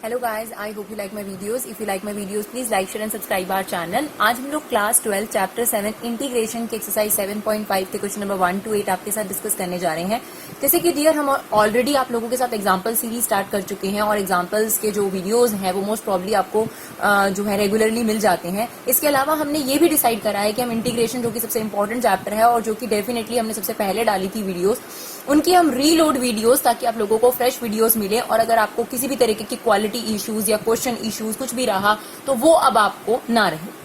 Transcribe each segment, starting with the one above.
Hello guys, I hope you like my videos. If you like my videos please like share and subscribe our channel. आज हम लोग class 12 chapter 7 integration के exercise 7.5 के question number 1 to 8 आपके साथ discuss करने जा रहे हैं. जैसे कि डियर हम ऑलरेडी आप लोगों के साथ एग्जाम्पल सीरीज स्टार्ट कर चुके हैं और एग्जाम्पल्स के जो वीडियोज हैं वो मोस्ट प्रॉब्ली आपको जो है रेगुलरली मिल जाते हैं. इसके अलावा हमने ये भी डिसाइड करा है कि हम इंटीग्रेशन जो कि सबसे इंपॉर्टेंट चैप्टर है और जो कि डेफिनेटली हमने सबसे पहले डाली थी वीडियोज, उनकी हम रीलोड वीडियोस ताकि आप लोगों को फ्रेश वीडियोस मिले. और अगर आपको किसी भी तरीके की क्वालिटी इश्यूज या क्वेश्चन इश्यूज कुछ भी रहा तो वो अब आपको ना रहे.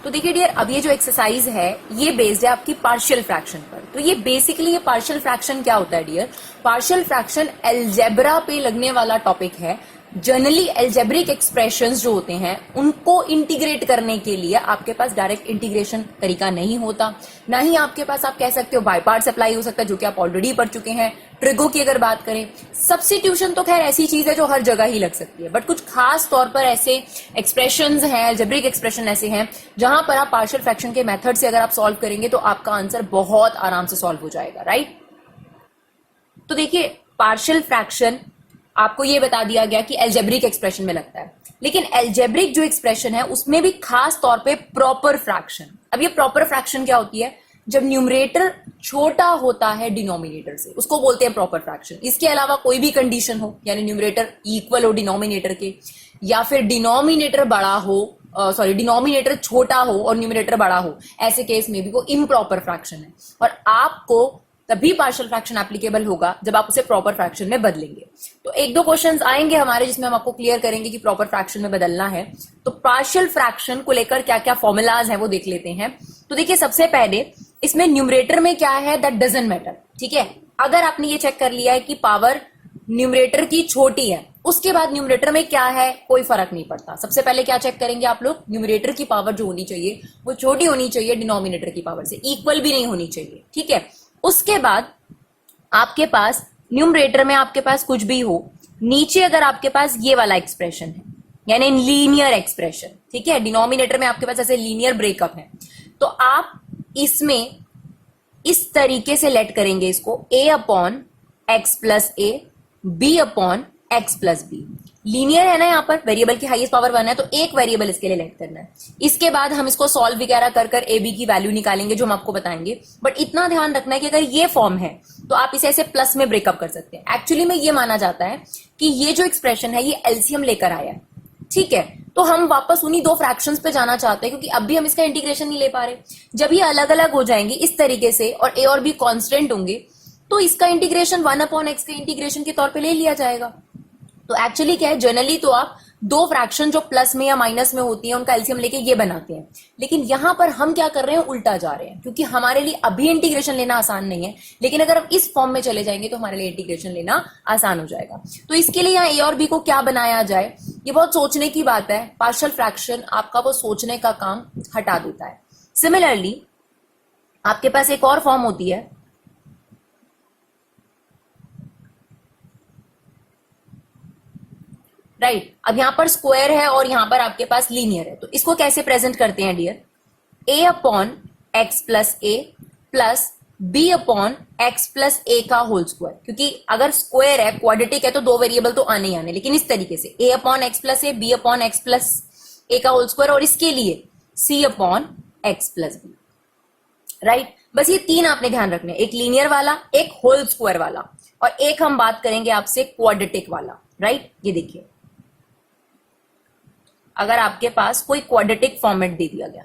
तो देखिए डियर, अब ये जो एक्सरसाइज है ये बेस्ड है आपकी पार्शियल फ्रैक्शन पर. तो ये बेसिकली ये पार्शियल फ्रैक्शन क्या होता है डियर? पार्शियल फ्रैक्शन अलजेब्रा पे लगने वाला टॉपिक है. जनरली अलजेब्रिक एक्सप्रेशंस जो होते हैं उनको इंटीग्रेट करने के लिए आपके पास डायरेक्ट इंटीग्रेशन तरीका नहीं होता, ना ही आपके पास आप कह सकते हो बाय पार्ट्स अप्लाई हो सकता है जो कि आप ऑलरेडी पढ़ चुके हैं. ट्रिगो की अगर बात करें, सब्स्टिट्यूशन तो खैर ऐसी चीज है जो हर जगह ही लग सकती है, बट कुछ खास तौर पर ऐसे एक्सप्रेशंस हैं, अलजेब्रिक एक्सप्रेशन ऐसे हैं जहां पर आप पार्शियल फ्रैक्शन के मेथड से अगर आप सॉल्व करेंगे तो आपका आंसर बहुत आराम से सॉल्व हो जाएगा. राइट? तो देखिए, पार्शियल फ्रैक्शन आपको ये बता दिया गया कि अलजेब्रिक एक्सप्रेशन में लगता है, लेकिन अलजेब्रिक जो एक्सप्रेशन है उसमें भी खास तौर पे प्रॉपर फ्रैक्शन. अब ये प्रॉपर फ्रैक्शन क्या होती है? जब न्यूमरेटर छोटा होता है डिनोमिनेटर से, उसको बोलते हैं प्रॉपर फ्रैक्शन. इसके अलावा कोई भी कंडीशन हो, यानी न्यूमरेटर इक्वल हो डिनोमिनेटर के, या फिर डिनोमिनेटर बड़ा हो, डिनोमिनेटर छोटा हो और न्यूमरेटर बड़ा हो, ऐसे केस में भी वो इम्प्रॉपर फ्रैक्शन है. और आपको तभी पार्शियल फ्रैक्शन एप्लीकेबल होगा जब आप उसे प्रॉपर फ्रैक्शन में बदलेंगे. तो एक दो क्वेश्चंस आएंगे हमारे जिसमें हम आपको क्लियर करेंगे कि प्रॉपर फ्रैक्शन में बदलना है. तो पार्शियल फ्रैक्शन को लेकर क्या क्या फॉर्मूलाज हैं वो देख लेते हैं. तो देखिए, सबसे पहले इसमें न्यूमरेटर में क्या है दैट डजंट मैटर. ठीक है, अगर आपने ये चेक कर लिया है कि पावर न्यूमरेटर की छोटी है, उसके बाद न्यूमरेटर में क्या है कोई फर्क नहीं पड़ता. सबसे पहले क्या चेक करेंगे आप लोग? न्यूमरेटर की पावर जो होनी चाहिए वो छोटी होनी चाहिए डिनोमिनेटर की पावर से, इक्वल भी नहीं होनी चाहिए. ठीक है, उसके बाद आपके पास न्यूमरेटर में आपके पास कुछ भी हो, नीचे अगर आपके पास ये वाला एक्सप्रेशन है यानी लीनियर एक्सप्रेशन, ठीक है, डिनोमिनेटर में आपके पास ऐसे लीनियर ब्रेकअप है, तो आप इसमें इस तरीके से लेट करेंगे इसको a upon x plus A, b upon x plus B. Linear है ना, यहां पर वेरिएबल की हाईएस्ट पावर 1 है तो एक वेरिएबल इसके लिए लेट करना है. इसके बाद हम इसको सॉल्व वगैरह कर कर ए बी की वैल्यू निकालेंगे जो हम आपको बताएंगे. बट इतना ध्यान रखना है कि अगर ये फॉर्म है तो आप इसे ऐसे प्लस में ब्रेकअप कर सकते हैं. एक्चुअली में ये माना जाता है कि ये जो एक्सप्रेशन है ये एलसीएम लेकर आया है. ठीक है, तो हम वापस उन्हीं दो फ्रैक्शंस पे जाना चाहते हैं क्योंकि अब भी हम इसका इंटीग्रेशन नहीं ले पा रहे. जब ये अलग अलग हो जाएंगे इस तरीके से और ए और बी कांस्टेंट होंगे तो इसका इंटीग्रेशन 1 अपॉन एक्स के इंटीग्रेशन के तौर पे ले लिया जाएगा. तो एक्चुअली क्या है, जनरली तो आप दो फ्रैक्शन जो प्लस में या माइनस में होती है उनका एलसीएम लेके ये बनाते हैं, लेकिन यहां पर हम क्या कर रहे हैं, उल्टा जा रहे हैं, क्योंकि हमारे लिए अभी इंटीग्रेशन लेना आसान नहीं है, लेकिन अगर हम इस फॉर्म में चले जाएंगे तो हमारे लिए इंटीग्रेशन लेना आसान हो जाएगा. तो इसके लिए यहाँ ए और बी को क्या बनाया जाए, ये बहुत सोचने की बात है. पार्शियल फ्रैक्शन आपका वो सोचने का काम हटा देता है. सिमिलरली आपके पास एक और फॉर्म होती है, राइट. अब यहां पर स्क्वायर है और यहां पर आपके पास लीनियर है, तो इसको कैसे प्रेजेंट करते हैं dear? a upon x plus a plus B upon x plus a का होल स्क्वायर. क्योंकि अगर स्क्वायर है, क्वाड्रेटिक है, तो दो वेरिएबल तो आने ही आने, लेकिन इस तरीके से a upon x plus a, b upon x plus a का होल स्क्वायर, और इसके लिए c upon x plus b. Right, बस ये तीन आपने ध्यान रखने, एक लीनियर वाला, एक होल स्क्वायर वाला, और एक हम बात करेंगे आपसे क्वाड्रेटिक वाला. राइट, ये देखिए, अगर आपके पास कोई क्वाड्रेटिक फॉर्मेट दे दिया गया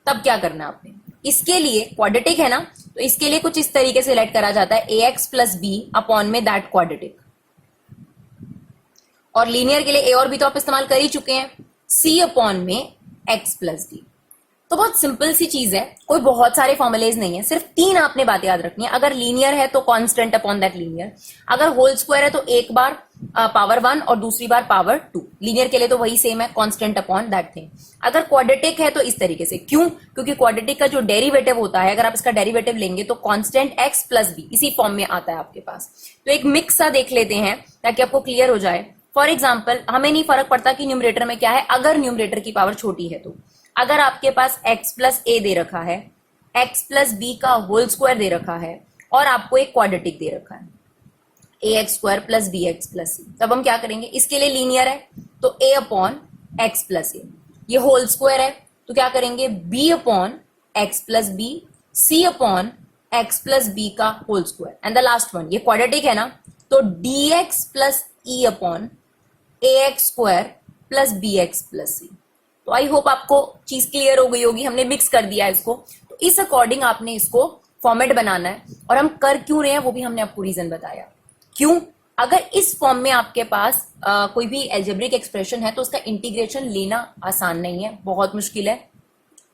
तब क्या करना है आपने? इसके लिए क्वाड्रेटिक है ना, तो इसके लिए कुछ इस तरीके से लेट करा जाता है a x plus B upon में दैट क्वाड्रेटिक. और लीनियर के लिए ए और बी तो आप इस्तेमाल कर ही चुके हैं, सी अपॉन में एक्स प्लस बी. तो बहुत सिंपल सी चीज है, कोई बहुत सारे फॉर्मुलेज नहीं है, सिर्फ तीन आपने बातें याद रखनी है. अगर लीनियर है तो कांस्टेंट अपॉन दैट लीनियर, अगर होल स्क्वायर है तो एक बार पावर 1 और दूसरी बार पावर 2. लीनियर के लिए तो वही सेम है, कांस्टेंट अपॉन दैट थिंग. अगर क्वाड्रेटिक है तो इस तरीके से. क्यों? क्योंकि क्वाड्रेटिक का जो डेरिवेटिव होता है, अगर आप इसका डेरिवेटिव लेंगे तो कांस्टेंट एक्स प्लस बी इसी फॉर्म में आता है आपके पास. तो एक मिक्स सा देख लेते हैं ताकि आपको क्लियर हो जाए. फॉर एग्जाम्पल, हमें नहीं फर्क पड़ता कि न्यूमरेटर में क्या है, अगर न्यूमरेटर की पावर छोटी है तो अगर आपके पास x प्लस ए दे रखा है, x प्लस बी का होल स्क्वायर दे रखा है और आपको एक क्वाड्रेटिक दे रखा है, a x square plus b x plus c. तब हम क्या करेंगे, इसके लिए लीनियर है तो a upon x plus a, ये होल स्क्वायर है तो क्या करेंगे b upon x plus b, c upon x plus b का whole square, and the last one ये क्वाड्रेटिक है ना, तो D x plus e upon a x square plus b x plus c. तो आई होप आपको चीज clear हो गई होगी, हमने मिक्स कर दिया है इसको, तो इस अकॉर्डिंग आपने इसको फॉर्मेट बनाना है। और हम कर क्यों रहे हैं वो भी हमने आपको रीजन बताया क्यों। अगर इस फॉर्म में आपके पास कोई भी एल्जेब्रिक एक्सप्रेशन है तो उसका इंटीग्रेशन लेना आसान नहीं है, बहुत मुश्किल है।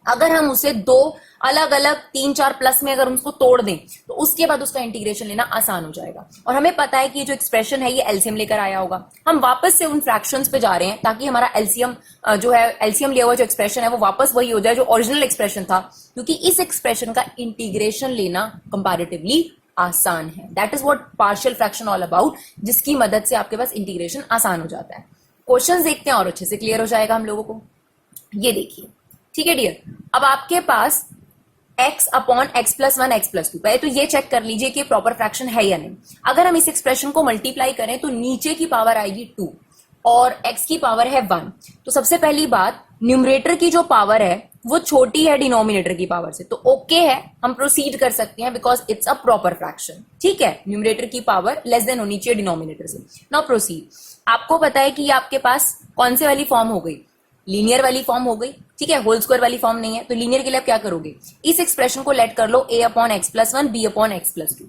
अगर हम उसे दो अलग अलग 3-4 प्लस में अगर उसको तोड़ दें तो उसके बाद उसका इंटीग्रेशन लेना आसान हो जाएगा। और हमें पता है कि ये जो एक्सप्रेशन है ये एलसीएम लेकर आया होगा, हम वापस से उन फ्रैक्शंस पे जा रहे हैं ताकि हमारा एलसीएम जो है, एलसीएम लिया हुआ जो एक्सप्रेशन है वो वापस वही हो जाए जो ओरिजिनल एक्सप्रेशन था, क्योंकि इस एक्सप्रेशन का इंटीग्रेशन लेना कंपैरेटिवली आसान है। That is what partial fraction all about, जिसकी मदद से आपके पास इंटीग्रेशन आसान हो जाता है। क्वेश्चंस देखते हैं और अच्छे से क्लियर हो जाएगा हम लोगों को। ये देखिए, ठीक है डियर, अब आपके पास x upon x plus one x plus to, पहले तो ये चेक कर लीजिए कि प्रॉपर फ्रैक्शन है या नहीं। अगर हम इस एक्सप्रेशन को मल्टीप्लाई करें तो नीचे की पावर आएगी 2 और x की पावर है 1। तो सबसे पहली बात, न्यूमरेटर की जो पावर है वो छोटी है डिनोमिनेटर की पावर से, तो ओके है, हम प्रोसीड कर सकते हैं because it's a proper fraction. ठीक है, न्यूमरेटर की पावर लेस देन होनी चाहिए डिनोमिनेटर से। Now proceed. आपको पता है कि ये आपके पास कौन से वाली फॉर्म हो गई, लीनियर वाली फॉर्म हो गई। ठीक है, होल स्क्वायर वाली फॉर्म नहीं है, तो लीनियर के लिए आप क्या करोगे, इस एक्सप्रेशन को लेट कर लो a upon x plus one B upon x plus two.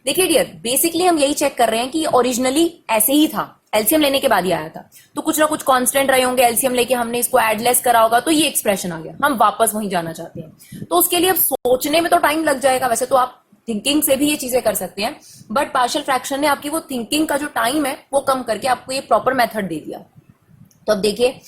देखिए डियर, बेसिकली हम यही चेक कर रहे हैं कि ओरिजिनली ऐसे ही था, एलसीएम लेने के बाद ही आया था, तो कुछ ना कुछ कांस्टेंट रहे होंगे, एलसीएम लेके हमने इसको एडलेस करा होगा तो ये एक्सप्रेशन आ गया, हम वापस वहीं जाना चाहते हैं। तो उसके लिए अब सोचने में तो टाइम लग जाएगा, वैसे तो आप थिंकिंग से भी ये चीजें कर सकते हैं, बट पार्शियल फ्रैक्शन ने आपकी वो थिंकिंग का जो टाइम है वो कम करके आपको ये प्रॉपर मेथड दे दिया। तो अब देखिए,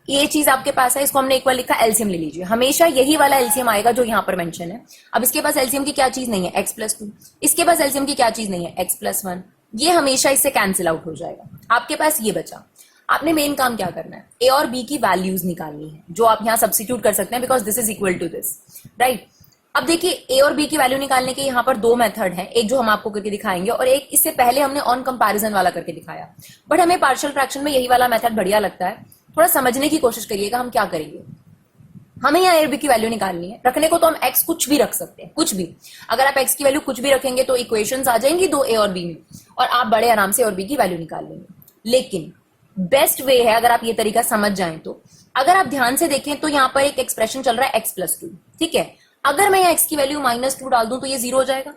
ये चीज आपके पास है, इसको हमने एक बार लिखा एलसीएम ले लीजिए, हमेशा यही वाला एलसीएम आएगा जो यहां पर मेंशन है। अब इसके पास एलसीएम की क्या चीज नहीं है, एक्स प्लस टू, इसके पास एलसीएम की क्या चीज नहीं है, एक्स प्लस वन, ये हमेशा इससे कैंसिल आउट हो जाएगा। आपके पास ये बचा, आपने मेन काम क्या करना है, ए और बी की वैल्यूज निकालनी है, जो आप यहां सब्स्टिट्यूट कर सकते हैं because this is equal to this, right. अब देखिए, ए और बी की वैल्यू निकालने के यहाँ पर दो मेथड हैं, एक जो हम आपको करके दिखाएंगे और एक इससे पहले हमने ऑन कंपैरिजन वाला करके दिखाया, बट हमें पार्शियल फ्रैक्शन में यही वाला मेथड बढ़िया लगता है। थोड़ा समझने की कोशिश करिएगा, हम क्या करेंगे, हमें यहाँ ए और बी की वैल्यू निकालनी है। रखने को तो हम एक्स कुछ भी रख सकते हैं, कुछ भी, अगर आप एक्स की वैल्यू कुछ भी रखेंगे तो इक्वेशंस आ जाएंगी दो ए और बी में, और आप बड़े आराम से ए और बी की वैल्यू निकाल लेंगे। लेकिन बेस्ट वे है, अगर आप ये तरीका समझ जाएं तो, अगर आप ध्यान से देखें तो यहाँ पर एक एक्सप्रेशन चल रहा है एक्स प्लस टू, ठीक है, अगर मैं यहाँ एक्स की वैल्यू -2 डाल दूं तो ये 0 हो जाएगा।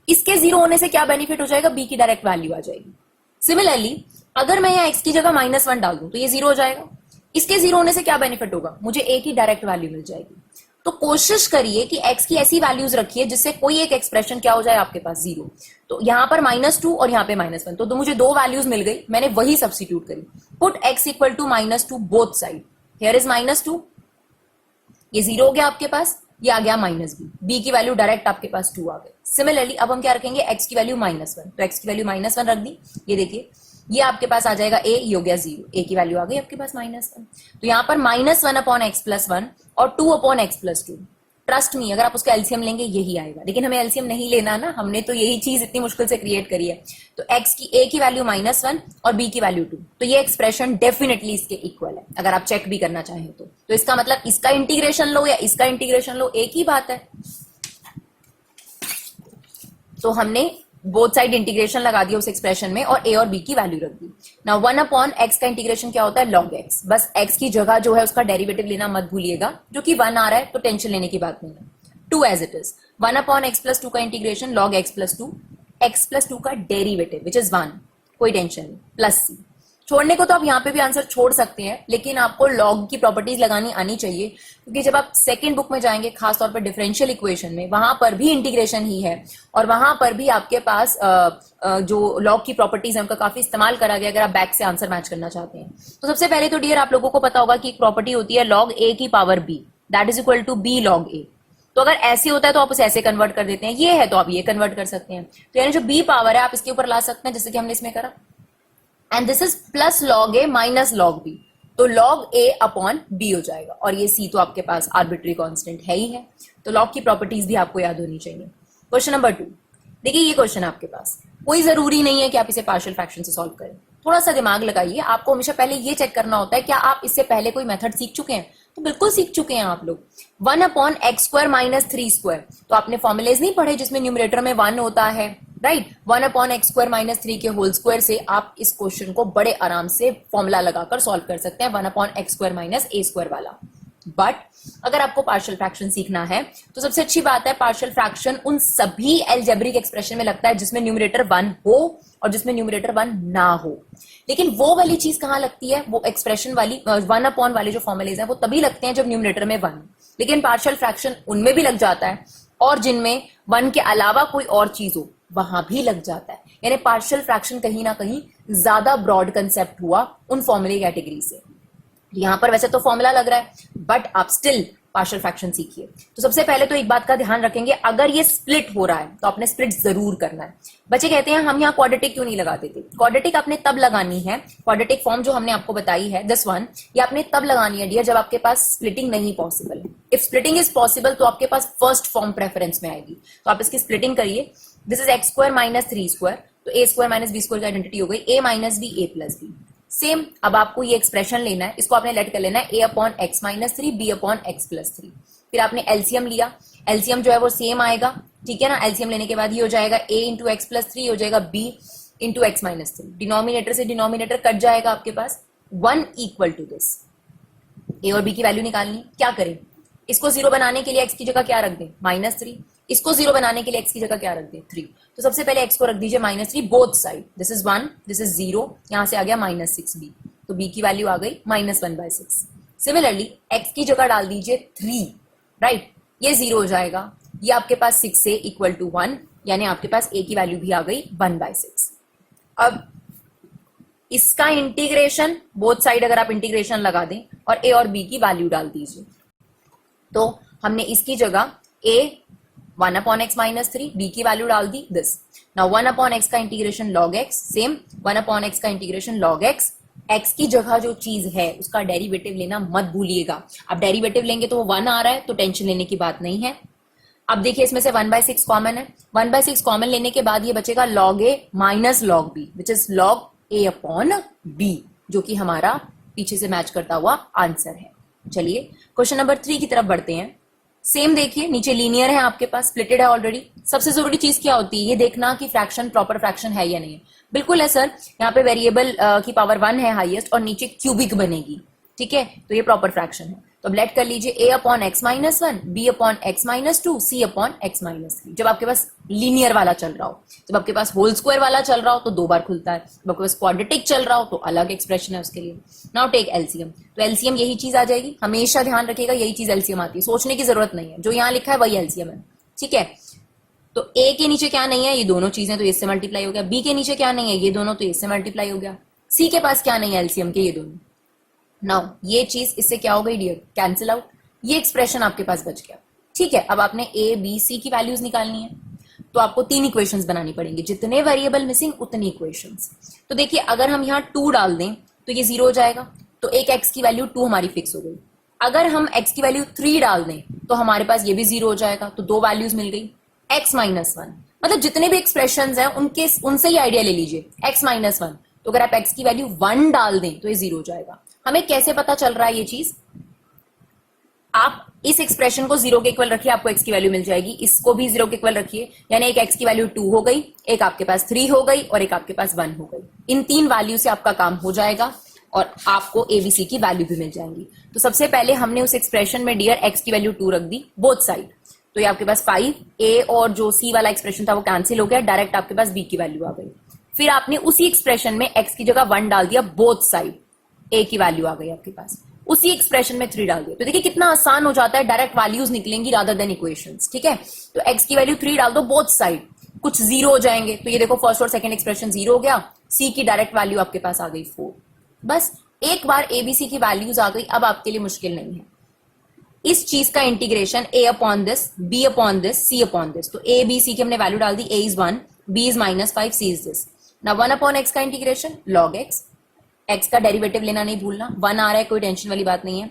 इसके 0 होने से क्या बेनिफिट हो जाएगा, बी की डायरेक्ट वैल्यू आ जाएगी। सिमिलरली अगर मैं यहाँ एक्स की जगह -1 डाल दूं तो ये 0 हो जाएगा। इसके 0 होने से क्या बेनिफिट होगा, मुझे ए की डायरेक्ट वैल्यू मिल जाएगी। तो कोशिश करिए कि एक्स की ऐसी वैल्यूज रखिए जिससे कोई एक एक्सप्रेशन क्या हो जाए आपके पास 0। तो यहाँ पर -2 और यहाँ पे -1, तो मुझे दो वैल्यूज मिल गई, मैंने वही सब्स्टिट्यूट करी। Put x equal to -2 both side, here is -2, ये 0 हो गया आपके पास, ये आ गया -b, b की वैल्यू डायरेक्ट आपके पास 2 आ गई। सिमिलरली अब हम क्या रखेंगे, x की वैल्यू -1, तो x की वैल्यू -1 रख दी, ये देखिए ये आपके पास आ जाएगा a, ये हो गया 0, a की वैल्यू आ गई आपके पास -1। तो यहाँ पर -1 अपॉन एक्स प्लस वन और 2 upon x plus to, trust me अगर आप उसका एलसीएम लेंगे यही आएगा, लेकिन हमें एलसीएम नहीं लेना ना, हमने तो यही चीज इतनी मुश्किल से क्रिएट करी है। तो x की a की वैल्यू -1 और b की वैल्यू 2, तो ये एक्सप्रेशन डेफिनेटली इसके इक्वल है, अगर आप चेक भी करना चाहें तो इसका मतलब इसका इंटीग्रेशन लो या इसका इंटीग्रेशन लो, एक ही बात है। तो हमने बोथ साइड इंटीग्रेशन लगा दिया उस एक्सप्रेशन में और a और b की वैल्यू रख दी। नाउ 1 अपॉन x का इंटीग्रेशन क्या होता है, log x, बस x की जगह जो है उसका डेरिवेटिव लेना मत भूलिएगा, जो कि 1 आ रहा है तो टेंशन लेने की बात नहीं है। 2 as it is, 1 upon x plus 2 का इंटीग्रेशन log x प्लस 2 का डेरिवेटिव विच इज 1, कोई टेंशन नहीं, प्लस c। छोड़ने को तो आप यहाँ पे भी आंसर छोड़ सकते हैं, लेकिन आपको लॉग की प्रॉपर्टीज लगानी आनी चाहिए, क्योंकि जब आप सेकंड बुक में जाएंगे खासतौर पर डिफरेंशियल इक्वेशन में, वहां पर भी इंटीग्रेशन ही है और वहां पर भी आपके पास जो लॉग की प्रॉपर्टीज है उनका काफी इस्तेमाल करा गया, अगर आप बैक से आंसर मैच करना चाहते हैं। तो सबसे पहले तो डियर आप लोगों को पता होगा कि एक प्रॉपर्टी होती है log a की power b, that is equal to b log a। तो अगर ऐसे होता है तो आप उसे ऐसे कन्वर्ट कर देते हैं, ये है तो आप ये कन्वर्ट कर सकते हैं, तो यानी जो b पावर है आप इसके ऊपर ला सकते हैं, जैसे कि हमने इसमें करा, and this is plus log a minus log b, तो log a अपॉन b हो जाएगा, और ये c तो आपके पास आर्बिट्री कांस्टेंट है ही है। तो log की प्रॉपर्टीज भी आपको याद होनी चाहिए। क्वेश्चन नंबर 2, देखिए ये क्वेश्चन आपके पास, कोई जरूरी नहीं है कि आप इसे पार्शियल फ्रैक्शन से सॉल्व करें। थोड़ा सा दिमाग लगाइए, आपको हमेशा पहले ये चेक करना होता है क्या आप इससे पहले कोई मेथड सीख चुके हैं। तो बिल्कुल सीख चुके हैं आप लोग। 1/x² - 3², तो आपने फॉर्मुलेज नहीं पढ़े जिसमें न्यूमरेटर में 1 होता है, राइट। 1/x² - 3 के होल स्क्वायर से आप इस क्वेश्चन को बड़े आराम से फॉर्मूला लगाकर सॉल्व कर सकते हैं, 1/x² - a² वाला। बट अगर आपको पार्शियल फ्रैक्शन सीखना है तो सबसे अच्छी बात है, पार्शियल फ्रैक्शन उन सभी अलजेब्रिक एक्सप्रेशन में लगता है जिसमें न्यूमरेटर 1 हो और जिसमें न्यूमरेटर 1 ना हो। लेकिन वो वाली चीज कहां लगती है, वो एक्सप्रेशन वाली 1 वाले जो फॉर्मुलेज हैं वो तभी लगते हैं जब न्यूमरेटर में 1। लेकिन पार्शियल फ्रैक्शन उनमें भी लग जाता है और जिनमें 1 के अलावा कोई और चीज हो वहां भी लग जाता है। यानी पार्शियल फ्रैक्शन कहीं ना कहीं ज्यादा ब्रॉड कंसेप्ट हुआ उन फॉर्मूले कैटेगरी से। यहां पर वैसे तो फॉर्मूला लग रहा है बट आप स्टिल पार्शियल फ्रैक्शन सीखिए। तो सबसे पहले तो एक बात का ध्यान रखेंगे, अगर ये स्प्लिट हो रहा है तो आपने स्प्लिट जरूर करना है। बच्चे कहते हैं हम यहाँ क्वाड्रेटिक क्यों नहीं लगाते थे। क्वाड्रेटिक आपने तब लगानी है, क्वाड्रेटिक फॉर्म जो हमने आपको बताई है दिस वन, ये आपने तब लगानी है डियर जब आपके पास स्प्लिटिंग नहीं पॉसिबल है। इफ स्प्लिटिंग इज पॉसिबल तो आपके पास फर्स्ट फॉर्म प्रेफरेंस में आएगी। तो आप इसकी स्प्लिटिंग करिए। दिस इज x² - 3², तो a² - b² की आइडेंटिटी हो गई a - b a + b। Same अब आपको ये एक्सप्रेशन लेना है, इसको आपने लेट कर लेना है a/x - 3 b/x + 3। फिर आपने एलसीएम लिया, एलसीएम जो है वो सेम आएगा, ठीक है ना। एलसीएम लेने के बाद ये हो जाएगा a × x + 3 हो जाएगा b × x - 3। डिनोमिनेटर से डिनोमिनेटर कट जाएगा आपके पास 1 = दिस। a और b की वैल्यू निकालनी, क्या करें, इसको 0 बनाने के लिए x की जगह क्या रख दें -3, इसको 0 बनाने के लिए x की जगह क्या रख दें 3। तो सबसे पहले x को रख दीजिए -3 both side, this is 1 this is 0, यहां से आ गया -6b, तो b की वैल्यू आ गई -1/6। सिमिलरली x की जगह डाल दीजिए 3, राइट, ये 0 हो जाएगा, ये आपके पास 6 से इक्वल टू 1, यानी आपके पास a की वैल्यू भी आ गई 1/6। अब इसका इंटीग्रेशन बोथ साइड अगर आप इंटीग्रेशन लगा दें और a और b की वैल्यू डाल दीजिए, तो हमने इसकी जगह a 1/x - 3 b की वैल्यू डाल दी दिस। नाउ 1/x का integration log x, same 1/x का इंटीग्रेशन log x। x की जगह जो चीज है उसका डेरिवेटिव लेना मत भूलिएगा। अब डेरिवेटिव लेंगे तो वो 1 आ रहा है तो टेंशन लेने की बात नहीं है। अब देखिए इसमें से 1/6 कॉमन है, 1/6 कॉमन लेने के बाद ये बचेगा log a - log b which is log a/b, जो कि हमारा पीछे से मैच करता हुआ आंसर है। चलिए क्वेश्चन नंबर 3 की तरफ बढ़ते हैं। सेम देखिए, नीचे लीनियर है आपके पास, स्प्लिटेड है ऑलरेडी। सबसे जरूरी चीज क्या होती है, ये देखना कि फ्रैक्शन प्रॉपर फ्रैक्शन है या नहीं है। बिल्कुल है सर, यहाँ पे वेरिएबल की पावर 1 है हाईएस्ट और नीचे क्यूबिक बनेगी, ठीक है, तो ये प्रॉपर फ्रैक्शन है। तो अब लेट कर लीजिए a/x - 1 b/x - 2 c/x - 3। जब आपके पास लीनियर वाला चल रहा हो, जब आपके पास होल स्क्वायर वाला चल रहा हो तो 2 बार खुलता है, जब आपके पास क्वाड्रेटिक चल रहा हो तो अलग एक्सप्रेशन है उसके लिए। नाउ टेक एलसीएम, तो एलसीएम यही चीज आ जाएगी, हमेशा ध्यान रखिएगा यही चीज एलसीएम आती है, सोचने की जरूरत नहीं है, जो यहाँ लिखा है वही एलसीएम है, ठीक है। तो a के नीचे क्या नहीं है, ये दोनों चीजें, तो इससे मल्टीप्लाई हो गया। b के नीचे क्या नहीं है, ये दोनों, तो इससे मल्टीप्लाई हो गया। c के पास क्या नहीं है एलसीएम के, ये दोनों। नाउ ये चीज इससे क्या हो गई डियर, कैंसिल आउट, ये एक्सप्रेशन आपके पास बच गया, ठीक है। अब आपने a b c की वैल्यूज निकालनी है, तो आपको 3 इक्वेशंस बनानी पड़ेंगी, जितने वेरिएबल मिसिंग उतनी इक्वेशंस। तो देखिए अगर हम यहाँ 2 डाल दें तो ये 0 हो जाएगा, तो एक x की वैल्यू 2 हमारी फिक्स हो गई। अगर हम x की वैल्यू 3 डाल दें तो हमारे पास ये भी 0 हो जाएगा, तो 2 वैल्यूज मिल गई। x - 1, मतलब जितने भी एक्सप्रेशंस हैं उनसे ही आइडिया ले लीजिए, x - 1, तो अगर आप x की वैल्यू 1 डाल दें तो ये 0 हो जाएगा। हमें कैसे पता चल रहा है ये चीज, आप इस एक्सप्रेशन को 0 के इक्वल रखिए, आपको x की वैल्यू मिल जाएगी, इसको भी 0 के इक्वल रखिए, यानी एक x की वैल्यू 2 हो गई, एक आपके पास 3 हो गई और एक आपके पास 1 हो गई। इन 3 वैल्यू से आपका काम हो जाएगा और आपको ABC की वैल्यू भी मिल जाएंगी। तो सबसे पहले हमने उस एक्सप्रेशन में डियर x की वैल्यू 2 रख दी बोथ साइड, तो ये आपके पास 5, a और जो c वाला एक्सप्रेशन था वो कैंसिल हो गया, डायरेक्ट आपके पास b की वैल्यू आ गई। फिर आपने उसी एक्सप्रेशन में x की जगह 1 डाल दिया बोथ साइड, a की वैल्यू आ गई आपके पास, उसी एक्सप्रेशन में 3 डाल दिया। तो देखिए कितना आसान हो जाता है, डायरेक्ट वैल्यूज निकलेंगी रादर देन इक्वेशंस, ठीक है। तो x की वैल्यू 3 डाल दो बोथ साइड, कुछ 0 हो जाएंगे, तो ये देखो फर्स्ट और सेकंड एक्सप्रेशन 0 हो गया, c की डायरेक्ट वैल्यू आपके पास आ गई 4। बस एक बार ABC की वैल्यूज आ गई, अब आपके लिए मुश्किल नहीं है। इस चीज का इंटीग्रेशन a/this b/this c/this, तो a b c की हमने वैल्यू डाल दी, a is 1 b is -5 c is this। now 1/x का इंटीग्रेशन log x, x का डेरिवेटिव लेना नहीं भूलना, 1 आ रहा है कोई टेंशन वाली बात नहीं है।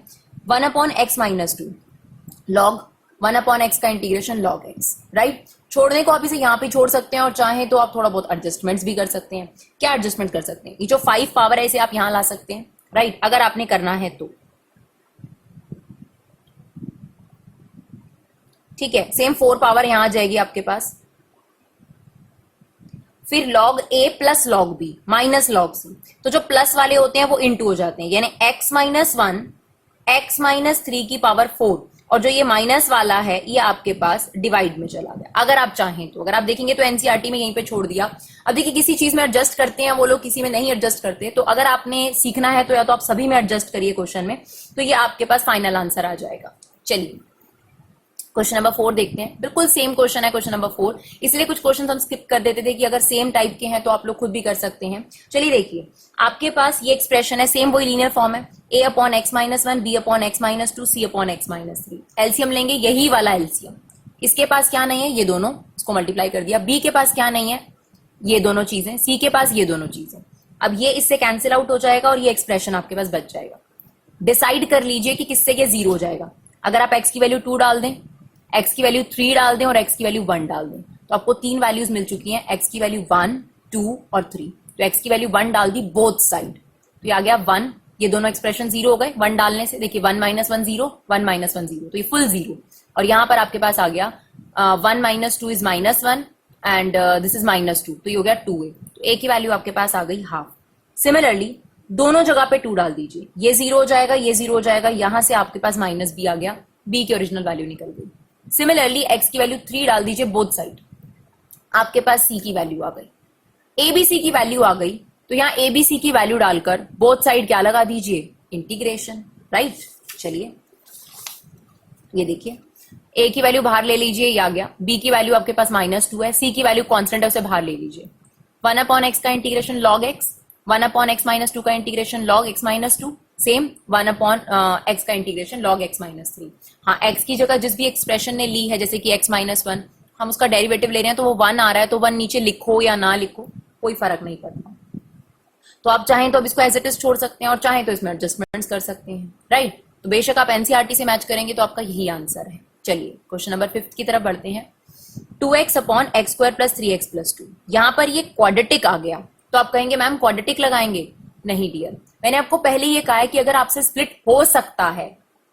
1/x - 2 log 1/x का इंटीग्रेशन log x, राइट। छोड़ने को आप इसे यहाँ पे छोड़ सकते हैं और चाहे तो आप थोड़ा बहुत एडजस्टमेंट्स भी कर सकते हैं। क्या एडजस्टमेंट कर सकते हैं? ये जो 5 पावर है इसे आप यहाँ ला सकते हैं, राइट, अगर आपने करना है तो। ठीक है, सेम 4 पावर यहां आ जाएगी आपके पास। फिर log a plus log b minus log c, तो जो प्लस वाले होते हैं वो इनटू हो जाते हैं, यानी x माइनस 1 x माइनस 3 की पावर 4, और जो ये माइनस वाला है ये आपके पास डिवाइड में चला गया। अगर आप चाहें तो, अगर आप देखेंगे तो एनसीईआरटी में यहीं पे छोड़ दिया। अब देखिए किसी चीज में एडजस्ट करते हैं वो लोग, किसी में नहीं एडजस्ट करते, तो अगर आपने सीखना है तो या तो आप सभी में एडजस्ट करिए क्वेश्चन में, तो ये आपके पास फाइनल आंसर आ जाएगा। चलिए क्वेश्चन नंबर 4 देखते हैं। बिल्कुल सेम क्वेश्चन है क्वेश्चन नंबर 4, इसलिए कुछ क्वेश्चन हम स्किप कर देते थे कि अगर सेम टाइप के हैं तो आप लोग खुद भी कर सकते हैं। चलिए देखिए, आपके पास ये एक्सप्रेशन है, सेम वही लीनियर फॉर्म है, a upon x minus 1 b upon x minus 2 c upon x minus 3। LCM लेंगे, यही वाला एलसीएम। इसके पास क्या नहीं है? ये दोनों, इसको मल्टीप्लाई कर दिया। b के पास क्या नहीं है? ये दोनों चीजें। c के पास ये दोनों चीजें। अब ये इससे कैंसिल आउट हो जाएगा और ये एक्सप्रेशन आपके पास बच जाएगा। डिसाइड कर लीजिए कि किससे ये 0 हो जाएगा। अगर आप x की वैल्यू 2 डाल दें, x की वैल्यू 3 डाल दें और x की वैल्यू 1 डाल दें, तो आपको 3 वैल्यूज मिल चुकी हैं, x की वैल्यू 1, 2 और 3। तो x की वैल्यू 1 डाल दी बोथ साइड, तो ये आ गया 1। ये दोनों एक्सप्रेशन 0 हो गए 1 डालने से। देखिए 1 माइनस 1 0, 1 माइनस 1 0, तो ये फुल 0। और यहां पर आपके पास आ गया 1 minus 2 is minus 1 and this is minus 2, तो ये हो गया 2a। तो a की वैल्यू आपके पास आ गई हाफ। सिमिलरली दोनों जगह पे 2 डाल दीजिए, ये 0 हो जाएगा, ये 0 हो जाएगा, यहां से आपके पास माइनस b आ गया, b की ओरिजिनल वैल्यू निकल गई। सिमिलरली x की वैल्यू 3 डाल दीजिए बोथ साइड, आपके पास c की वैल्यू आ गई, abc की वैल्यू आ गई, तो यहां abc की वैल्यू डालकर बोथ साइड क्या लगा दीजिए? Integration, right. चलिए ये देखिए, a की वैल्यू बाहर ले लीजिए, ये आ गया, b की वैल्यू आपके पास -2 है, c की वैल्यू कांस्टेंट है उसे बाहर ले लीजिए। 1 अपॉन x का integration log x, 1 upon x minus 2 का integration log x minus 2, same 1 upon x का इंटीग्रेशन log x माइनस 3। हाँ, x की जगह जिस भी एक्सप्रेशन ने ली है, जैसे कि x माइनस 1, हम उसका डेरिवेटिव ले रहे हैं तो वो 1 आ रहा है, तो 1 नीचे लिखो या ना लिखो कोई फर्क नहीं पड़ता। तो आप चाहें तो अब इसको एज इट इज छोड़ सकते हैं और चाहें तो इसमें एडजस्टमेंट्स कर सकते हैं, राइट। तो बेशक आप एनसीईआरटी से मैच करेंगे तो आपका यही आंसर है। चलिए क्वेश्चन नंबर 5 की तरफ बढ़ते हैं। 2x upon x square plus 3x plus 2, यहां पर ये क्वाड्रेटिक आ गया, तो आप कहेंगे मैम क्वाड्रेटिक लगाएंगे? नहीं डियर, मैंने आपको पहले ये कहा है कि अगर आपसे स्प्लिट हो सकता है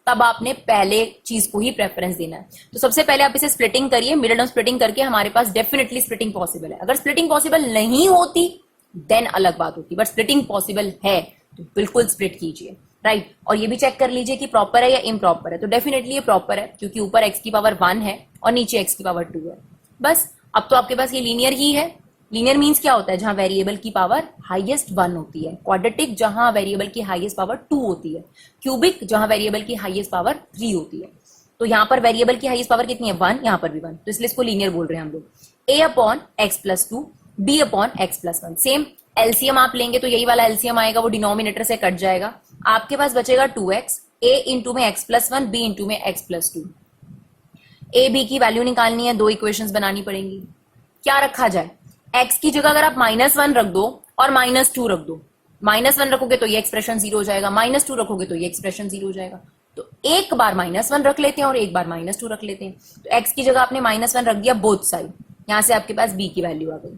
तब आपने पहले चीज को ही प्रेफरेंस देना है। तो सबसे पहले आप इसे स्प्लिटिंग करिए, मिडिल टर्म स्प्लिटिंग करके हमारे पास डेफिनेटली स्प्लिटिंग पॉसिबल है। अगर स्प्लिटिंग पॉसिबल नहीं होती देन अलग बात होती, बट स्प्लिटिंग पॉसिबल है तो बिल्कुल स्प्लिट कीजिए, राइट। और ये भी चेक कर लीजिए कि प्रॉपर है या इम्प्रॉपर है, तो डेफिनेटली ये प्रॉपर है क्योंकि ऊपर x की पावर 1 है और नीचे x की पावर 2 है। बस अब तो आपके पास ये लीनियर ही है। लीनियर मीन्स क्या होता है? जहां वेरिएबल की पावर हाईएस्ट 1 होती है। क्वाड्रेटिक जहां वेरिएबल की हाईएस्ट पावर 2 होती है। क्यूबिक जहां वेरिएबल की हाईएस्ट पावर 3 होती है। तो यहां पर वेरिएबल की हाईएस्ट पावर कितनी है? 1, यहां पर भी 1, तो इसलिए इसको लीनियर बोल रहे हैं हम लोग। a upon x plus 2, b upon x plus 1, same LCM आप लेंगे तो यही वाला एलसीएम आएगा, वो डिनोमिनेटर से कट जाएगा, आपके पास बचेगा 2x, a इंटू में x प्लस 1, b इंटू में x प्लस 2। a b की वैल्यू निकालनी है, 2 इक्वेशंस बनानी पड़ेंगी। क्या रखा जाए? x की जगह अगर आप -1 रख दो और -2 रख दो, -1 रखोगे तो ये एक्सप्रेशन 0 हो जाएगा, -2 रखोगे तो ये एक्सप्रेशन 0 हो जाएगा। तो एक बार -1 रख लेते हैं और एक बार -2 रख लेते हैं। तो x की जगह आपने -1 रख दिया बोथ साइड, यहां से आपके पास b की वैल्यू आ गई।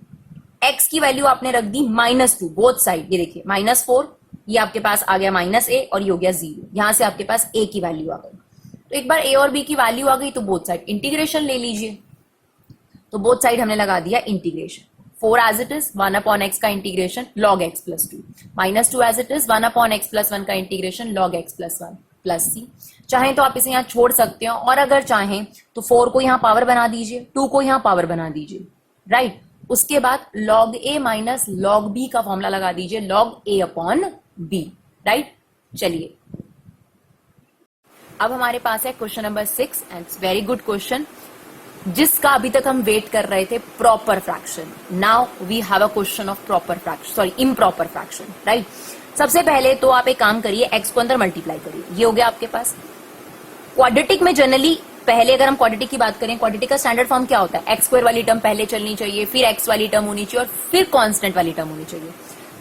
x की वैल्यू आपने रख दी -2 बोथ साइड, ये देखिए -4, ये आपके पास आ गया -a और ये हो गया 0, यहां से आपके पास a की वैल्यू आ गई। तो एक बार a और b की वैल्यू आ गई तो बोथ साइड इंटीग्रेशन ले लीजिए, तो बोथ साइड हमने लगा दिया integration. 4 as it is 1 upon x का integration log x plus 2, -2 as it is 1 upon x plus 1 का integration log x plus 1 plus c। चाहें तो आप इसे यहाँ छोड़ सकते हो और अगर चाहें तो 4 को यहाँ पावर बना दीजिए, 2 को यहाँ पावर बना दीजिए, राइट। उसके बाद log a minus log b का फॉर्मूला लगा दीजिए, log a upon b, right. चलिए अब हमारे पास है question number 6 and very good question, जिसका अभी तक हम वेट कर रहे थे proper fraction. Now we have a question of proper fraction, sorry improper fraction, right. सबसे पहले तो आप एक काम करिए, x को अंदर मल्टीप्लाई करिए, ये हो गया आपके पास। क्वाड्रेटिक में जनरली पहले अगर हम क्वाड्रेटिक की बात करें, क्वाड्रेटिक का स्टैंडर्ड फॉर्म क्या होता है? एक्स स्क्वायर वाली टर्म पहले चलनी चाहिए, फिर एक्स वाली टर्म होनी चाहिए और फिर कांस्टेंट वाली टर्म होनी चाहिए।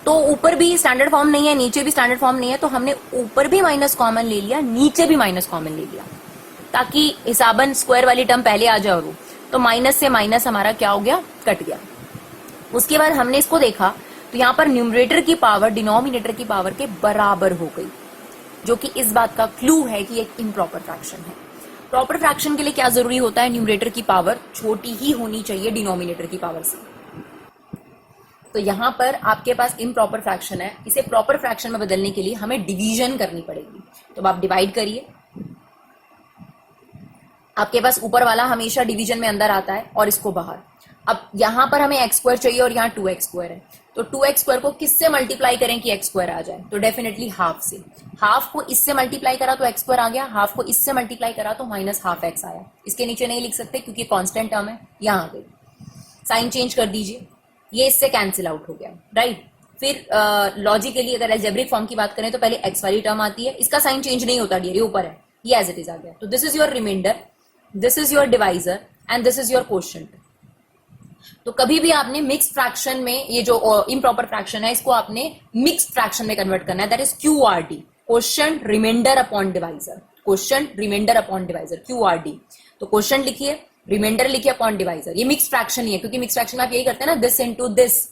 तो ऊपर भी स्टैंडर्ड फॉर्म नहीं है, नीचे भी स्टैंडर्ड फॉर्म नहीं है, तो हमने ऊपर भी माइनस कॉमन ले लिया, नीचे भी माइनस कॉमन ले लिया, ताकि हिसाबन स्क्वायर वाली टर्म पहले आ जाए। तो माइनस से माइनस हमारा क्या हो गया, कट गया। उसके बाद हमने इसको देखा तो यहाँ पर न्यूमरेटर की पावर डिनोमिनेटर की पावर के बराबर हो गई, जो कि इस बात का क्लू है कि एक इम्प्रॉपर फ्रैक्शन है। प्रॉपर फ्रैक्शन के लिए क्या जरूरी होता है, न्यूमरेटर की पावर छोटी ही होनी चाहिए डिनोमिनेटर की पावर से। तो यहां पर आपके पास इम्प्रॉपर फ्रैक्शन है, इसे प्रॉपर फ्रैक्शन में बदलने के लिए हमें डिवीजन करनी पड़ेगी। तो आप डिवाइड करिए, आपके पास ऊपर वाला हमेशा डिवीजन में अंदर आता है और इसको बाहर। अब यहां पर हमें एक्स स्क्वायर चाहिए और यहाँ 2x स्क्वायर है, तो 2x स्क्वायर को किससे मल्टीप्लाई करें कि एक्स स्क्वायर आ जाए, तो डेफिनेटली हाफ से। हाफ को इससे मल्टीप्लाई करा तो एक्स स्क्वायर आ गया, हाफ को इससे मल्टीप्लाई करा तो माइनस हाफ एक्स आया। इसके नीचे नहीं लिख सकते क्योंकि कांस्टेंट टर्म है, यहां आ गई। साइन चेंज कर दीजिए, ये इससे कैंसिल आउट हो गया, राइट। फिर लॉजिकली अगर अलजेब्रिक फॉर्म की बात करें तो पहले एक्स वाली टर्म आती है, इसका साइन चेंज नहीं होता डियर, ये ऊपर है, ये एज इट इज आ गया। तो this is your remainder, this is your divisor and this is your quotient. तो कभी भी आपने मिक्स्ड फ्रैक्शन में, ये जो इम्प्रॉपर फ्रैक्शन है इसको आपने मिक्स्ड फ्रैक्शन में कन्वर्ट करना है, that is QRD, quotient remainder upon divisor, quotient remainder upon divisor, QRD। तो क्वोशिएंट लिखिए, रिमाइंडर लिखिए अपॉन डिवाइजर। ये मिक्स्ड फ्रैक्शन ही है क्योंकि मिक्स्ड फ्रैक्शन में आप यही करते हैं ना, this into this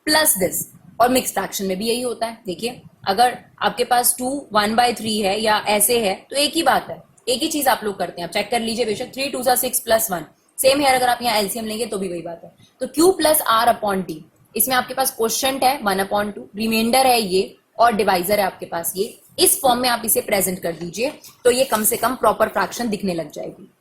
plus this, और मिक्स्ड फ्रैक्शन में भी यही होता है। देखिए अगर आपके पास 2 1/3 है या ऐसे है तो एक ही बात है, एक ही चीज आप लोग करते हैं, आप चेक कर लीजिए बेशक। 3 2 6 + 1 सेम है, अगर आप यहाँ एलसीएम लेंगे तो भी वही बात है। तो Q + R अपॉन D, इसमें आपके पास क्वोशिएंट है 1/2, रिमाइंडर है ये, और डिवाइजर है आपके पास ये। इस फॉर्म में आप इसे प्रेजेंट कर दीजिए तो ये कम से कम प्रॉपर फ्रैक्शन दिखने लग जाएगी।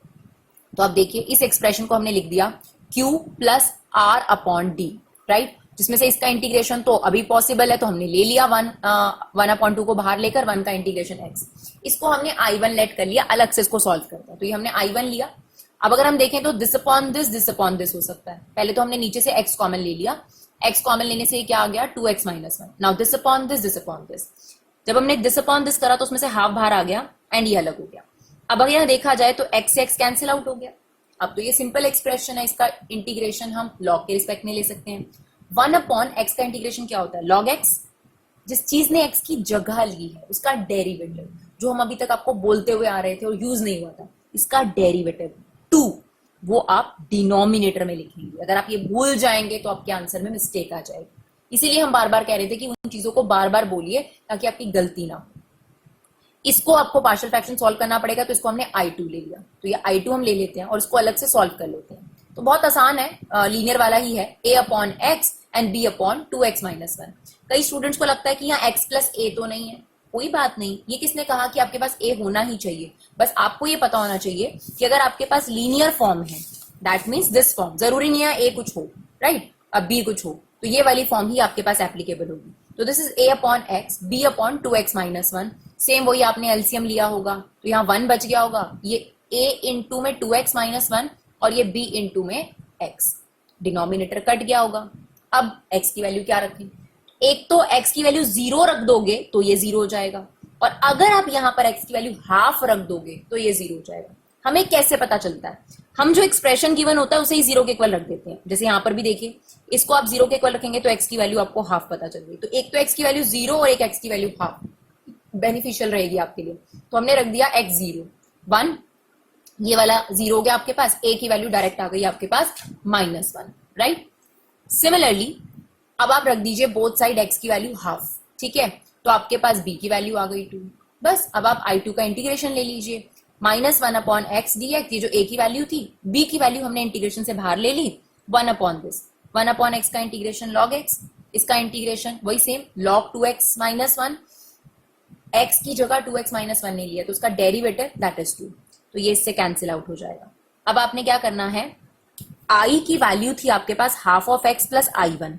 तो आप देखिए इस एक्सप्रेशन को हमने लिख दिया Q + R upon D, right, जिसमें से इसका इंटीग्रेशन तो अभी पॉसिबल है तो हमने ले लिया 1/2 को बाहर लेकर 1 का इंटीग्रेशन x। इसको हमने I1 लेट कर लिया, अलग से इसको सॉल्व करता है, तो ये हमने I1 लिया। अब अगर हम देखें तो दिस अपॉन दिस हो सकता है। पहले तो हमने नीचे से x कॉमन ले लिया, x कॉमन लेने से क्या आ गया 2x - 1। Now this upon this. जब हमने दिस अपॉन दिस करा तो उसमें से हाफ बाहर आ गया एंड ये अलग हो गया। अब अगर यहाँ देखा जाए तो x से x कैंसिल आउट हो गया। अब तो ये सिंपल एक्सप्रेशन है, इसका इंटीग्रेशन हम log के रिस्पेक्ट में ले सकते हैं। 1/x का इंटीग्रेशन क्या होता है, log x। जिस चीज ने x की जगह ली है उसका डेरिवेटिव, जो हम अभी तक आपको बोलते हुए आ रहे थे और यूज नहीं हुआ था, इसका डेरिवेटिव 2, वो आप डिनोमिनेटर में लिखेंगे। अगर आप ये भूल जाएंगे तो आपके आंसर में मिस्टेक आ जाएगी। इसीलिए हम बार बार कह रहे थे कि उन चीजों को बार बार बोलिए ताकि आपकी गलती ना हो। इसको आपको पार्शियल फ्रैक्शन सॉल्व करना पड़ेगा, तो इसको हमने I2 ले लिया, तो ये I2 हम ले लेते हैं और इसको अलग से सॉल्व कर लेते हैं। तो बहुत आसान है, लीनियर वाला ही है, a/x एंड b/2x - 1। कई स्टूडेंट्स को लगता है कि यहाँ x + a तो नहीं है, कोई बात नहीं, ये किसने कहा कि आपके पास a होना ही चाहिए। बस आपको ये पता होना चाहिए कि अगर आपके पास लीनियर फॉर्म है, दैट मीन्स दिस फॉर्म, जरूरी नहीं है a कुछ हो, राइट, अब b कुछ हो, तो ये वाली फॉर्म ही आपके पास एप्लीकेबल होगी। तो this is a/x b/2x - 1। Same वही आपने एलसीएम लिया होगा, तो यहाँ 1 बच गया होगा, ये a इंटू में 2x - 1 और ये b इंटू में x, डिनोमिनेटर कट गया होगा। अब x की वैल्यू क्या रखें, एक तो x की वैल्यू 0 रख दोगे तो ये 0 हो जाएगा, और अगर आप यहाँ पर x की वैल्यू हाफ रख दोगे तो ये 0 हो जाएगा। हमें कैसे पता चलता है, हम जो एक्सप्रेशन गिवन होता है उसे ही 0 के इक्वल रख देते हैं। जैसे यहाँ पर भी देखिए, इसको आप 0 के इक्वल रखेंगे तो x की वैल्यू आपको हाफ पता चल गई। तो एक तो x की वैल्यू 0 और एक x की वैल्यू हाफ, बेनिफिशियल रहेगी आपके लिए। तो हमने रख दिया x 0 1, ये वाला 0 हो गया आपके पास, a की वैल्यू डायरेक्ट आ गई आपके पास -1, राइट। सिमिलरली अब आप रख दीजिए बोथ साइड x की वैल्यू हाफ, ठीक है, तो आपके पास b की वैल्यू आ गई 2। बस अब आप I2 का इंटीग्रेशन ले लीजिए, -1/x dx, ये जो a की वैल्यू थी, b की वैल्यू हमने इंटीग्रेशन से बाहर ले ली, 1/x का इंटीग्रेशन log x, इसका इंटीग्रेशन वही सेम log 2x - 1, x की जगह 2x - 1 नहीं लिया तो उसका डेरिवेटिव दैट इज 2, तो ये इससे कैंसिल आउट हो जाएगा। अब आपने क्या करना है, I की वैल्यू थी आपके पास half of x plus I1,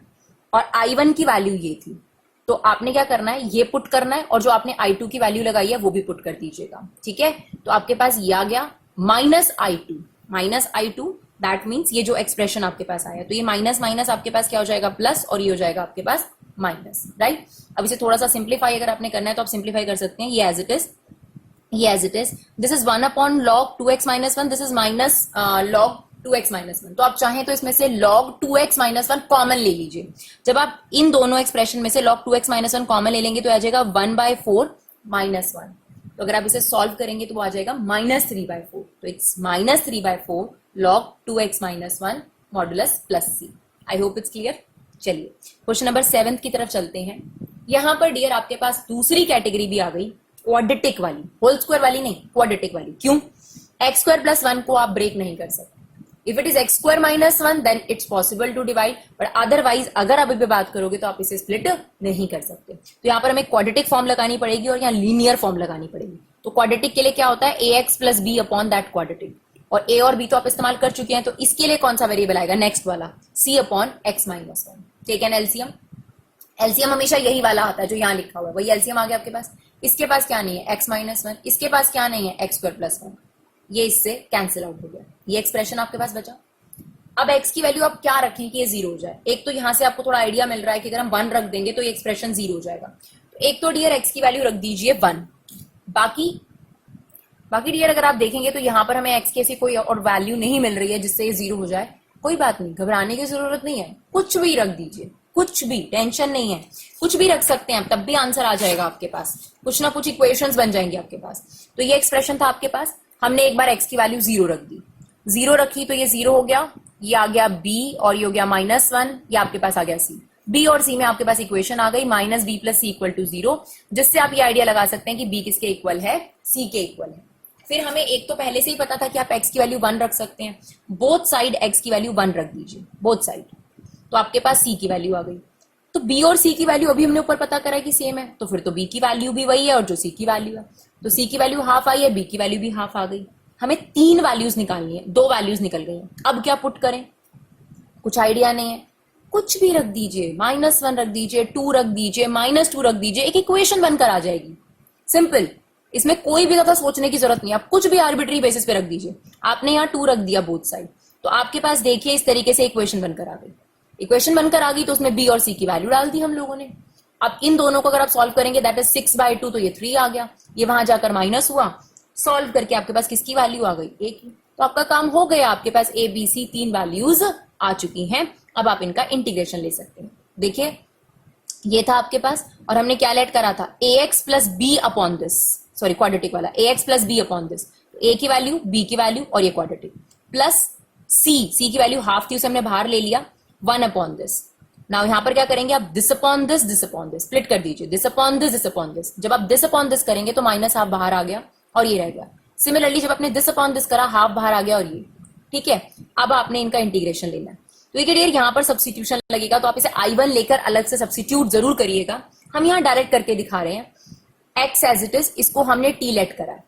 और I1 की वैल्यू ये थी, तो आपने क्या करना है, ये पुट करना है, और जो आपने I2 की वैल्यू लगाई है वो भी पुट कर दीजिएगा, ठीक है। तो आपके पास ये आ गया -I2, दैट मीन्स ये जो एक्सप्रेशन आपके पास आया, तो ये माइनस माइनस आपके पास क्या हो जाएगा प्लस, और ये हो जाएगा आपके पास माइनस, राइट। अब इसे थोड़ा सा सिंप्लीफाई अगर आपने करना है तो आप सिंप्लीफाई कर सकते हैं, ये as it is, this is 1/log 2x - 1, this is log 2x - 1। तो आप चाहें तो इसमें से log 2x - 1 कॉमन ले लीजिए। जब आप इन दोनों एक्सप्रेशन में से log 2x - 1 कॉमन ले लेंगे तो आ जाएगा 1/4 - 1। तो अगर आप इसे सॉल्व करेंगे तो वो आ जाएगा -3/4, तो it's -3/4 log 2x minus 1 modulus plus C. I hope it's clear. चलिए क्वेश्चन नंबर 7 की तरफ चलते हैं। यहां पर डियर आपके पास दूसरी कैटेगरी भी आ गई, क्वाड्रेटिक वाली, होल स्क्वायर वाली नहीं, क्वाड्रेटिक वाली। क्यों? एक्स स्क्वायर प्लस 1 को आप ब्रेक नहीं कर सकते। If it is x square minus 1 then it's possible to divide, but otherwise अगर आप इस पे बात करोगे तो आप इसे स्प्लिट नहीं कर सकते। तो यहां पर हमें क्वाड्रेटिक फॉर्म लगानी पड़ेगी और यहाँ लीनियर फॉर्म लगानी पड़ेगी। तो क्वाड्रेटिक के लिए क्या होता है, a x plus B upon that quadratic, और ए और बी तो आप इस्तेमाल कर चुके हैं, तो इसके लिए कौन सा वेरिएबल आएगा, नेक्स्ट वाला, c upon x minus 1। Take an LCM. LCM हमेशा यही वाला आता है जो यहाँ लिखा हुआ है, वही एलसीएम आ गया आपके पास। इसके पास क्या नहीं है, एक्स माइनस 1, इसके पास क्या नहीं है, एक्स स्क्वायर प्लस 1, ये इससे कैंसिल आउट हो गया, ये एक्सप्रेशन आपके पास बचा। अब x की वैल्यू आप क्या रखें कि ये 0 हो जाए। एक तो यहां से आपको थोड़ा आइडिया मिल रहा है कि अगर हम 1 रख देंगे तो ये एक्सप्रेशन 0 हो जाएगा। तो एक तो डियर x की वैल्यू रख दीजिए 1। बाकी डियर अगर आप देखेंगे तो यहां पर हमें x की ऐसी कोई और वैल्यू नहीं मिल रही है जिससे ये 0 हो जाए। कोई बात नहीं, घबराने की जरूरत नहीं है, कुछ भी रख दीजिए, कुछ भी, टेंशन नहीं है, कुछ भी रख सकते हैं, तब भी आंसर आ जाएगा आपके पास, कुछ ना कुछ इक्वेशंस बन जाएंगे आपके पास। तो ये एक्सप्रेशन था आपके पास, हमने एक बार x की वैल्यू 0 रख दी, 0 रखी तो ये 0 हो गया, ये आ गया b और ये हो गया -1, ये आपके पास आ गया c। b और c में आपके पास इक्वेशन आ गई minus B plus C equal to 0, जिससे आप ये आइडिया लगा सकते हैं कि b किसके इक्वल है, c के इक्वल है। फिर हमें एक तो पहले से ही पता था कि आप x की वैल्यू 1 रख सकते हैं, बोथ साइड x की वैल्यू 1 रख दीजिए, बोथ साइड, तो आपके पास c की वैल्यू आ गई। तो b और c की वैल्यू अभी हमने ऊपर पता करा कि सेम है, तो फिर तो b की वैल्यू भी वही है और जो c की वैल्यू है, तो c की वैल्यू हाफ आई है, b की वैल्यू भी हाफ आ गई। हमें 3 वैल्यूज निकालनी है, 2 वैल्यूज निकल गई हैं। अब क्या पुट करें, कुछ आइडिया नहीं है, कुछ भी रख दीजिए, -1 रख दीजिए, 2 रख दीजिए, -2 रख दीजिए, एक इक्वेशन बनकर आ जाएगी, सिंपल। इसमें कोई भी ज्यादा सोचने की जरूरत नहीं है, आप कुछ भी आर्बिट्री बेसिस पे रख दीजिए। आपने यहाँ 2 रख दिया बोथ साइड, तो आपके पास देखिए इस तरीके से इक्वेशन बनकर आ गई। इक्वेशन बनकर आ गई तो उसमें b और c की वैल्यू डाल दी हम लोगों ने। अब इन दोनों को अगर आप सॉल्व करेंगे दैट इज 6/2, तो ये 3 आ गया, ये वहां जाकर माइनस हुआ, सॉल्व करके आपके पास किसकी वैल्यू आ गई, a की। तो आपका काम हो गया, आपके पास a b c 3 वैल्यूज आ चुकी हैं। अब आप इनका इंटीग्रेशन ले सकते हैं। देखिए ये था आपके पास, और हमने क्या लेट करा था, ax plus B upon this, sorry quadratic वाला, ax plus B upon this, a की वैल्यू, b की वैल्यू और ये क्वाड्रेटिक, प्लस c की वैल्यू हाफ थी, उसे हमने बाहर ले लिया, 1 अपॉन दिस। नाउ यहां पर क्या करेंगे आप, this upon this, this upon this, split कर दीजिए, this upon this, this upon this. जब आप दिस अपॉन दिस करेंगे तो माइनस हाफ बाहर आ गया और ये रह गया। सिमिलरली जब आपने दिस अपॉन दिस करा, हाफ बाहर आ गया और ये, ठीक है। अब आपने इनका इंटीग्रेशन लेना है, तो ये डियर यहाँ पर सब्स्टिट्यूशन लगेगा, तो आप इसे I1 लेकर अलग से सब्स्टिट्यूट जरूर करिएगा। हम यहाँ डायरेक्ट करके दिखा रहे हैं, x एज इट इज, इसको हमने t लेट करा है,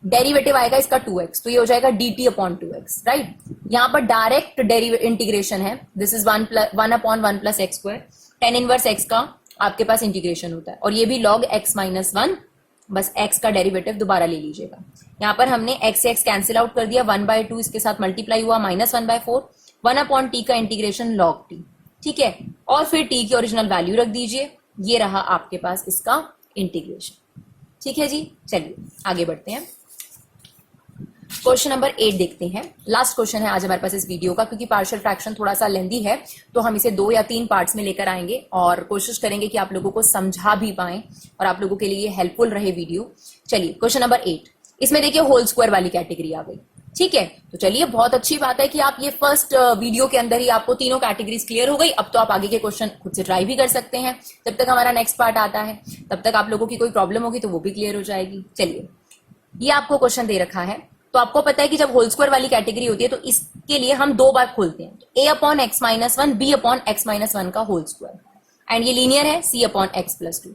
डेरिवेटिव आएगा इसका 2x, तो ये हो जाएगा dt अपॉन 2x, राइट। यहाँ पर डायरेक्ट इंटीग्रेशन है, this is 1 upon 1 plus x square, tan inverse x का आपके पास इंटीग्रेशन होता है, और ये भी log x माइनस 1, बस x का डेरिवेटिव दोबारा ले लीजिएगा। यहाँ पर हमने x से x कैंसिल आउट कर दिया, 1/2 इसके साथ मल्टीप्लाई हुआ, -1/4, 1 अपॉन t का इंटीग्रेशन log t, ठीक है। और फिर t की ओरिजिनल वैल्यू रख दीजिए, ये रहा आपके पास इसका इंटीग्रेशन, ठीक है जी। चलिए आगे बढ़ते हैं, क्वेश्चन नंबर 8 देखते हैं। लास्ट क्वेश्चन है आज हमारे पास इस वीडियो का, क्योंकि पार्शियल फ्रैक्शन थोड़ा सा लेंदी है, तो हम इसे 2 या 3 पार्ट्स में लेकर आएंगे और कोशिश करेंगे कि आप लोगों को समझा भी पाएं और आप लोगों के लिए हेल्पफुल रहे वीडियो। चलिए क्वेश्चन नंबर 8, इसमें देखिए होल स्क्वायर वाली कैटेगरी आ गई, ठीक है। तो चलिए बहुत अच्छी बात है कि आप ये फर्स्ट वीडियो के अंदर ही आपको तीनों कैटेगरीज क्लियर हो गई। अब तो आप आगे के क्वेश्चन खुद से ट्राई भी कर सकते हैं, जब तक हमारा नेक्स्ट पार्ट आता है, तब तक आप लोगों की कोई प्रॉब्लम होगी तो वो भी क्लियर हो जाएगी। चलिए ये आपको क्वेश्चन दे रखा है, तो आपको पता है कि जब होल स्क्वायर वाली कैटेगरी होती है तो इसके लिए हम 2 बार खोलते हैं, a upon x minus 1, b upon x minus 1 का होल स्क्वायर, एंड ये लीनियर है, c upon x plus 2।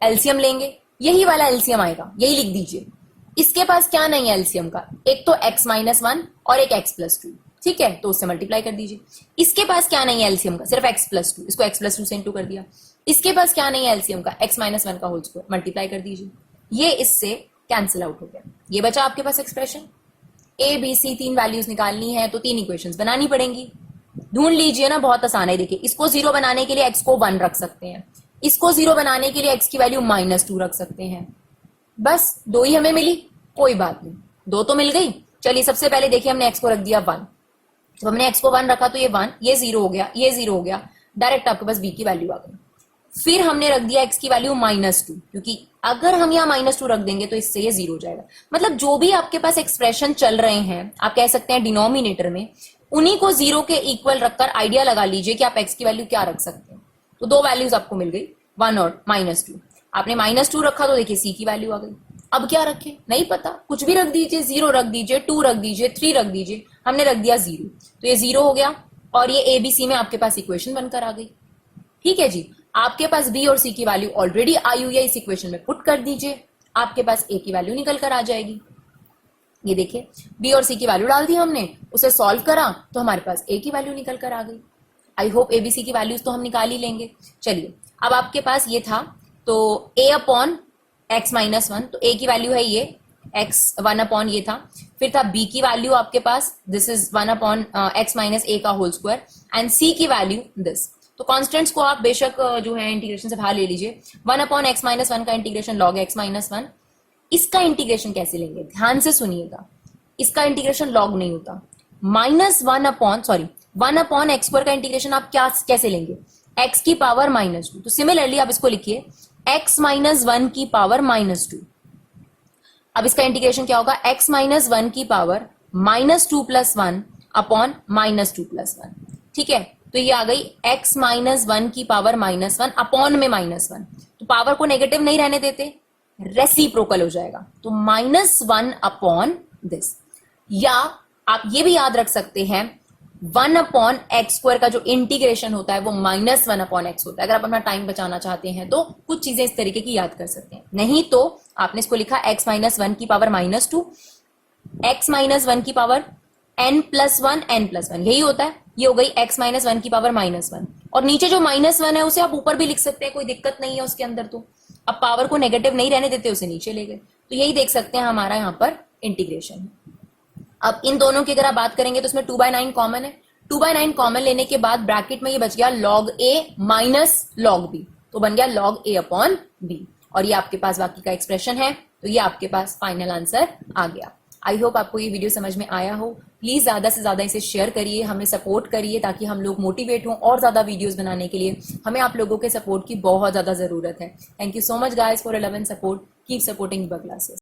LCM लेंगे, यही वाला एलसीएम आएगा, यही लिख दीजिए। इसके पास क्या नहीं है एलसीएम का, एक तो x माइनस 1 और एक x प्लस 2, ठीक है, तो उससे मल्टीप्लाई कर दीजिए। इसके पास क्या नहीं है एलसीएम का, सिर्फ x प्लस 2, इसको x प्लस 2 से इंटू कर दिया। इसके पास क्या नहीं है एलसीएम का, x माइनस 1 का होल स्क्वायर, मल्टीप्लाई कर दीजिए, ये इससे कैंसिल आउट हो गया। ये बचा आपके पास expression. a b c 3 values निकालनी है तो 3 इक्वेशंस बनानी पड़ेंगी, ढूंढ लीजिए ना, बहुत आसान है। देखिए इसको 0 बनाने के लिए x को 1 रख सकते हैं, इसको 0 बनाने के लिए x की वैल्यू -2 रख सकते हैं, बस 2 ही हमें मिली, कोई बात नहीं, 2 तो मिल गई। चलिए सबसे पहले देखिए हमने x को रख दिया 1, जब हमने x को 1 रखा तो ये 1, ये 0 हो गया, ये 0 हो गया, डायरेक्ट आपके पास b की वैल्यू आ गई। फिर हमने रख दिया x की वैल्यू -2, क्योंकि अगर हम यहाँ -2 रख देंगे तो इससे ये 0 हो जाएगा। मतलब जो भी आपके पास एक्सप्रेशन चल रहे हैं, आप कह सकते हैं डिनोमिनेटर में, उन्हीं को 0 के इक्वल रखकर आइडिया लगा लीजिए कि आप x की वैल्यू क्या रख सकते हैं। तो दो वैल्यूज आपको मिल गई, 1 और -2। आपने -2 रखा तो देखिए c की वैल्यू आ गई। अब क्या रखें नहीं पता, कुछ भी रख दीजिए, 0 रख दीजिए, 2 रख दीजिए, 3 रख दीजिए। हमने रख दिया 0, तो ये 0 हो गया और ये ABC में आपके पास इक्वेशन बनकर आ गई। ठीक है जी, आपके पास B और C की वैल्यू ऑलरेडी आई हुई है, इस इक्वेशन में पुट कर दीजिए, आपके पास A की वैल्यू निकल कर आ जाएगी। ये देखिए B और C की वैल्यू डाल दी हमने, उसे सॉल्व करा तो हमारे पास A की वैल्यू निकल कर आ गई। आई होप ABC की वैल्यूज तो हम निकाल ही लेंगे। चलिए, अब आपके पास ये था तो A अपॉन x -1, तो A की वैल्यू है ये x 1 अपॉन ये था। फिर था B की वैल्यू आपके पास, this is 1 upon x minus a का होल स्क्वायर, एंड C की वैल्यू दिस। तो कॉन्स्टेंट्स को आप बेशक जो है इंटीग्रेशन से बाहर ले लीजिए। 1 अपॉन x -1 का इंटीग्रेशन log x -1। इसका इंटीग्रेशन कैसे लेंगे, ध्यान से सुनिएगा, इसका इंटीग्रेशन log नहीं होता। -1 अपॉन x स्क्वायर का इंटीग्रेशन आप कैसे लेंगे, x की पावर -2। तो सिमिलरली आप इसको लिखिए x -1 की पावर -2। अब इसका इंटीग्रेशन क्या होगा, x -1 की पावर -2 + 1 अपॉन -2 + 1। ठीक है, तो ये आ गई x -1 की पावर -1 अपॉन में -1। तो पावर को नेगेटिव नहीं रहने देते, रेसिप्रोकल हो जाएगा, तो -1 अपॉन दिस। या आप ये भी याद रख सकते हैं 1 अपॉन एक्स स्क्वायर का जो इंटीग्रेशन होता है वो -1 अपॉन एक्स होता है। अगर आप अपना टाइम बचाना चाहते हैं तो कुछ चीजें इस तरीके की याद कर सकते हैं, नहीं तो आपने इसको लिखा x -1 की पावर -2, x -1 की पावर n+1 n+1, यही होता है। ये हो गई x -1 की पावर -1, और नीचे जो -1 है उसे आप ऊपर भी लिख सकते हैं, कोई दिक्कत नहीं है उसके अंदर। तो अब पावर को नेगेटिव नहीं रहने देते, उसे नीचे ले गए, तो यही देख सकते हैं हमारा यहाँ पर इंटीग्रेशन। अब इन दोनों की अगर आप बात करेंगे तो इसमें 2/9 कॉमन है। 2/9 कॉमन लेने के बाद ब्रैकेट में ये बच गया log a minus log b, तो बन गया log a अपॉन b, और ये आपके पास बाकी का एक्सप्रेशन है। तो ये आपके पास फाइनल आंसर आ गया। आई होप आपको ये वीडियो समझ में आया हो। प्लीज ज्यादा से ज्यादा इसे शेयर करिए, हमें सपोर्ट करिए ताकि हम लोग मोटिवेट हों और ज्यादा वीडियोस बनाने के लिए। हमें आप लोगों के सपोर्ट की बहुत ज्यादा जरूरत है। Thank you so much guys for 11 support, keep supporting your classes.